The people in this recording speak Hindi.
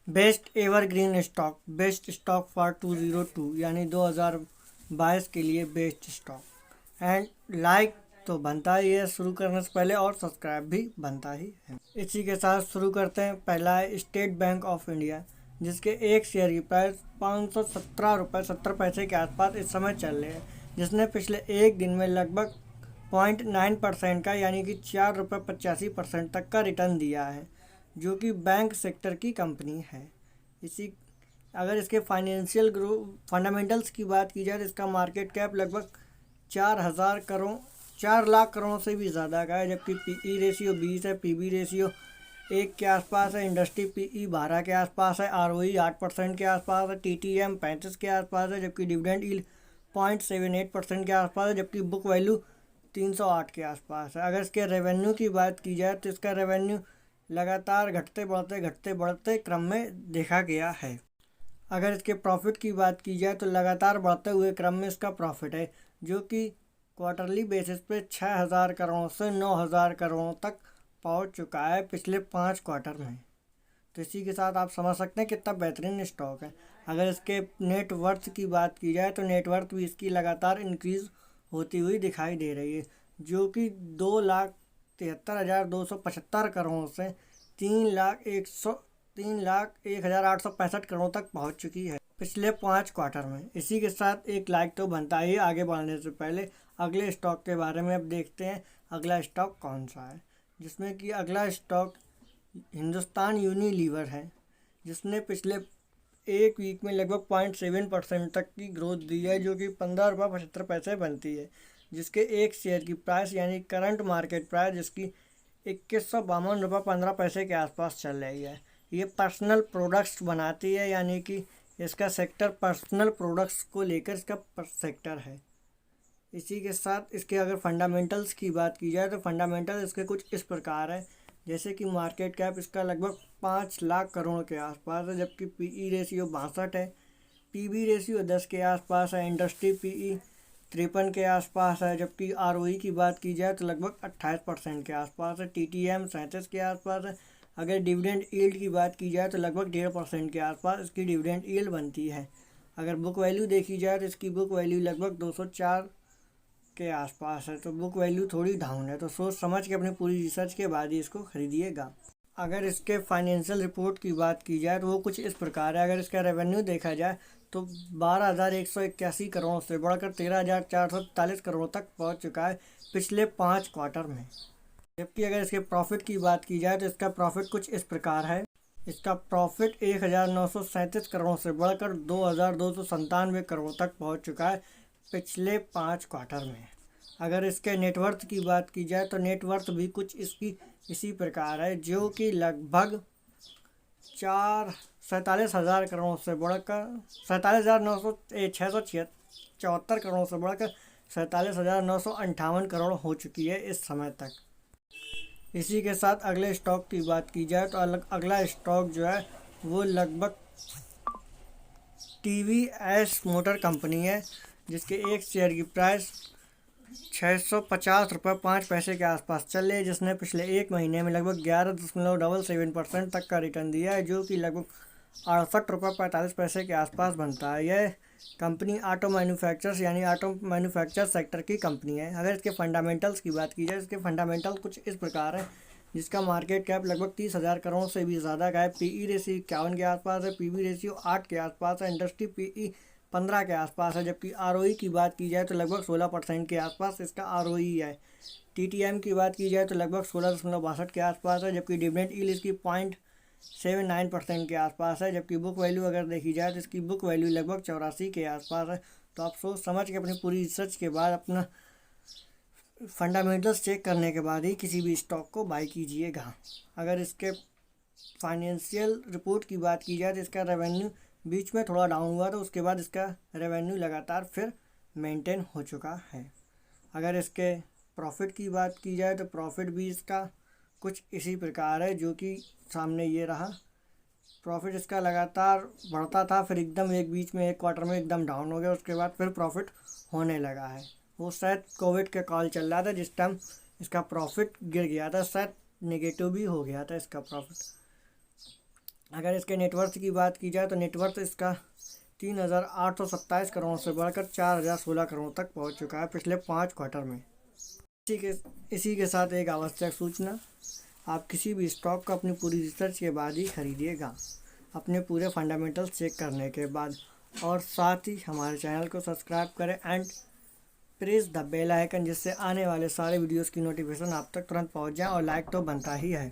Best evergreen stock, best stock for 2022 यानी 2022 के लिए बेस्ट स्टॉक। एंड लाइक तो बनता ही है शुरू करने से पहले, और सब्सक्राइब भी बनता ही है। इसी के साथ शुरू करते हैं। पहला है स्टेट बैंक ऑफ इंडिया, जिसके एक शेयर की प्राइस 517 रुपये 70 पैसे के आसपास इस समय चल रहे हैं, जिसने पिछले एक दिन में लगभग 0.9% का यानी कि 4 रुपये 85 तक का रिटर्न दिया है, जो कि बैंक सेक्टर की कंपनी है। इसी अगर इसके फाइनेंशियल ग्रो फंडामेंटल्स की बात की जाए तो इसका मार्केट कैप लगभग 4,000 करोड़ 4 लाख करोड़ से भी ज़्यादा का है, जबकि पीई रेशियो 20 है, पीबी रेशियो 1 के आसपास है, इंडस्ट्री पीई 12 के आसपास है, आरओई 8% के आसपास है, टीटीएम 35 के आसपास है, जबकि डिविडेंड यील्ड 0.78% के आसपास है, जबकि बुक वैल्यू 308 के आसपास है। अगर इसके रेवेन्यू की बात की जाए तो इसका रेवेन्यू लगातार घटते बढ़ते क्रम में देखा गया है। अगर इसके प्रॉफिट की बात की जाए तो लगातार बढ़ते हुए क्रम में इसका प्रॉफिट है, जो कि क्वार्टरली बेसिस पे 6,000 करोड़ से 9,000 करोड़ तक पहुंच चुका है पिछले 5 क्वार्टर में। तो इसी के साथ आप समझ सकते हैं कितना बेहतरीन स्टॉक है। अगर इसके नेटवर्थ की बात की जाए तो नेटवर्थ भी इसकी लगातार इंक्रीज़ होती हुई दिखाई दे रही है, जो कि 2,73,275 करोड़ से 3,01,865 करोड़ तक पहुंच चुकी है पिछले 5 क्वार्टर में। इसी के साथ एक लाइक तो बनता ही। आगे बढ़ने से पहले अगले स्टॉक के बारे में अब देखते हैं अगला स्टॉक कौन सा है, जिसमें कि अगला स्टॉक हिंदुस्तान यूनिलीवर है, जिसने पिछले एक वीक में लगभग 0.7% तक की ग्रोथ दी है, जो कि 15 रुपये 75 पैसे बनती है, जिसके एक शेयर की प्राइस यानी करंट मार्केट प्राइस जिसकी 2152 रुपये 15 पैसे के आसपास चल रही है। ये पर्सनल प्रोडक्ट्स बनाती है, यानी कि इसका सेक्टर पर्सनल प्रोडक्ट्स को लेकर इसका सेक्टर है। इसी के साथ इसके अगर फंडामेंटल्स की बात की जाए तो फंडामेंटल इसके कुछ इस प्रकार है, जैसे कि मार्केट कैप इसका लगभग 5 लाख करोड़ के आसपास है, जबकि पीई रेशियो 62 है, पीबी रेशियो 10 के आसपास है, इंडस्ट्री पीई 53 के आसपास है, जबकि आरओई की बात की जाए तो लगभग 28% के आसपास है, टीटीएम 37 के आसपास है। अगर डिविडेंड यील्ड की बात की जाए तो लगभग 1.5% के आसपास इसकी डिविडेंड यील्ड बनती है। अगर बुक वैल्यू देखी जाए तो इसकी बुक वैल्यू लगभग 204 के आसपास है, तो बुक वैल्यू थोड़ी डाउन है, तो सोच समझ के अपनी पूरी रिसर्च के बाद ही इसको खरीदिएगा। अगर इसके फाइनेंशियल रिपोर्ट की बात की जाए तो वो कुछ इस प्रकार है। अगर इसका रेवेन्यू देखा जाए तो 12,181 करोड़ से बढ़कर 13,443 करोड़ तक पहुंच चुका है पिछले 5 क्वार्टर में। जबकि अगर इसके प्रॉफिट की बात की जाए तो इसका प्रॉफिट कुछ इस प्रकार है। इसका प्रॉफिट 1,937 करोड़ से बढ़कर 2,297 करोड़ तक पहुंच चुका है पिछले 5 क्वार्टर में। अगर इसके नेटवर्थ की बात की जाए तो नेटवर्थ भी कुछ इसकी इसी प्रकार है, जो कि लगभग 47,000 करोड़ से बढ़कर 47,674 करोड़ से बढ़कर 47,958 करोड़ हो चुकी है इस समय तक। इसी के साथ अगले स्टॉक की बात की जाए तो अगला स्टॉक जो है वो लगभग टीवीएस मोटर कंपनी है, जिसके एक शेयर की प्राइस 650 रुपये 5 पैसे के आसपास चल रही है, जिसने पिछले एक महीने में लगभग 11.77% तक का रिटर्न दिया है, जो कि लगभग 68 रुपये 45 पैसे के आसपास बनता है। यह कंपनी ऑटो मैन्युफैक्चरर्स यानी ऑटो मैन्युफैक्चर सेक्टर की कंपनी है। अगर इसके फंडामेंटल्स की बात की जाए, इसके फंडामेंटल कुछ इस प्रकार है। जिसका मार्केट कैप लगभग 30,000 करोड़ से भी ज़्यादा का है, पीई रेशियो 51 के आसपास है, पीबी रेशियो 8 के आसपास है, इंडस्ट्री पीई 15 के आसपास है, जबकि आरओई की बात की जाए तो लगभग 16% के आसपास इसका आरओई है। टीटीएम की बात की जाए तो लगभग 16.62 के आसपास है, जबकि डिविडेंड यील्ड इसकी 0.79% के आसपास है, जबकि बुक वैल्यू अगर देखी जाए तो इसकी बुक वैल्यू लगभग 84 के आसपास है। तो आप सोच समझ के अपनी पूरी रिसर्च के बाद अपना फंडामेंटल्स चेक करने के बाद ही किसी भी स्टॉक को बाई कीजिएगा। अगर इसके फाइनेंशियल रिपोर्ट की बात की जाए तो इसका रेवेन्यू बीच में थोड़ा डाउन हुआ, तो उसके बाद इसका रेवेन्यू लगातार फिर मेंटेन हो चुका है। अगर इसके प्रॉफिट की बात की जाए तो प्रॉफिट भी इसका कुछ इसी प्रकार है, जो कि सामने ये रहा। प्रॉफिट इसका लगातार बढ़ता था, फिर एकदम एक बीच में एक क्वार्टर में एकदम डाउन हो गया, उसके बाद फिर प्रॉफिट होने लगा है। वो शायद कोविड का कॉल चल रहा था जिस टाइम इसका प्रॉफिट गिर गया था, शायद नेगेटिव भी हो गया था इसका प्रॉफिट। अगर इसके नेटवर्थ की बात की जाए तो नेटवर्थ इसका 3,827 करोड़ से बढ़कर 4,016 करोड़ तक पहुंच चुका है पिछले 5 क्वार्टर में। इसी के साथ एक आवश्यक सूचना, आप किसी भी स्टॉक को अपनी पूरी रिसर्च के बाद ही खरीदिएगा, अपने पूरे फंडामेंटल्स चेक करने के बाद। और साथ ही हमारे चैनल को सब्सक्राइब करें and press the bell icon, जिससे आने वाले सारे वीडियोस की नोटिफिकेशन आप तक तुरंत पहुंच जाए। और लाइक तो बनता ही है।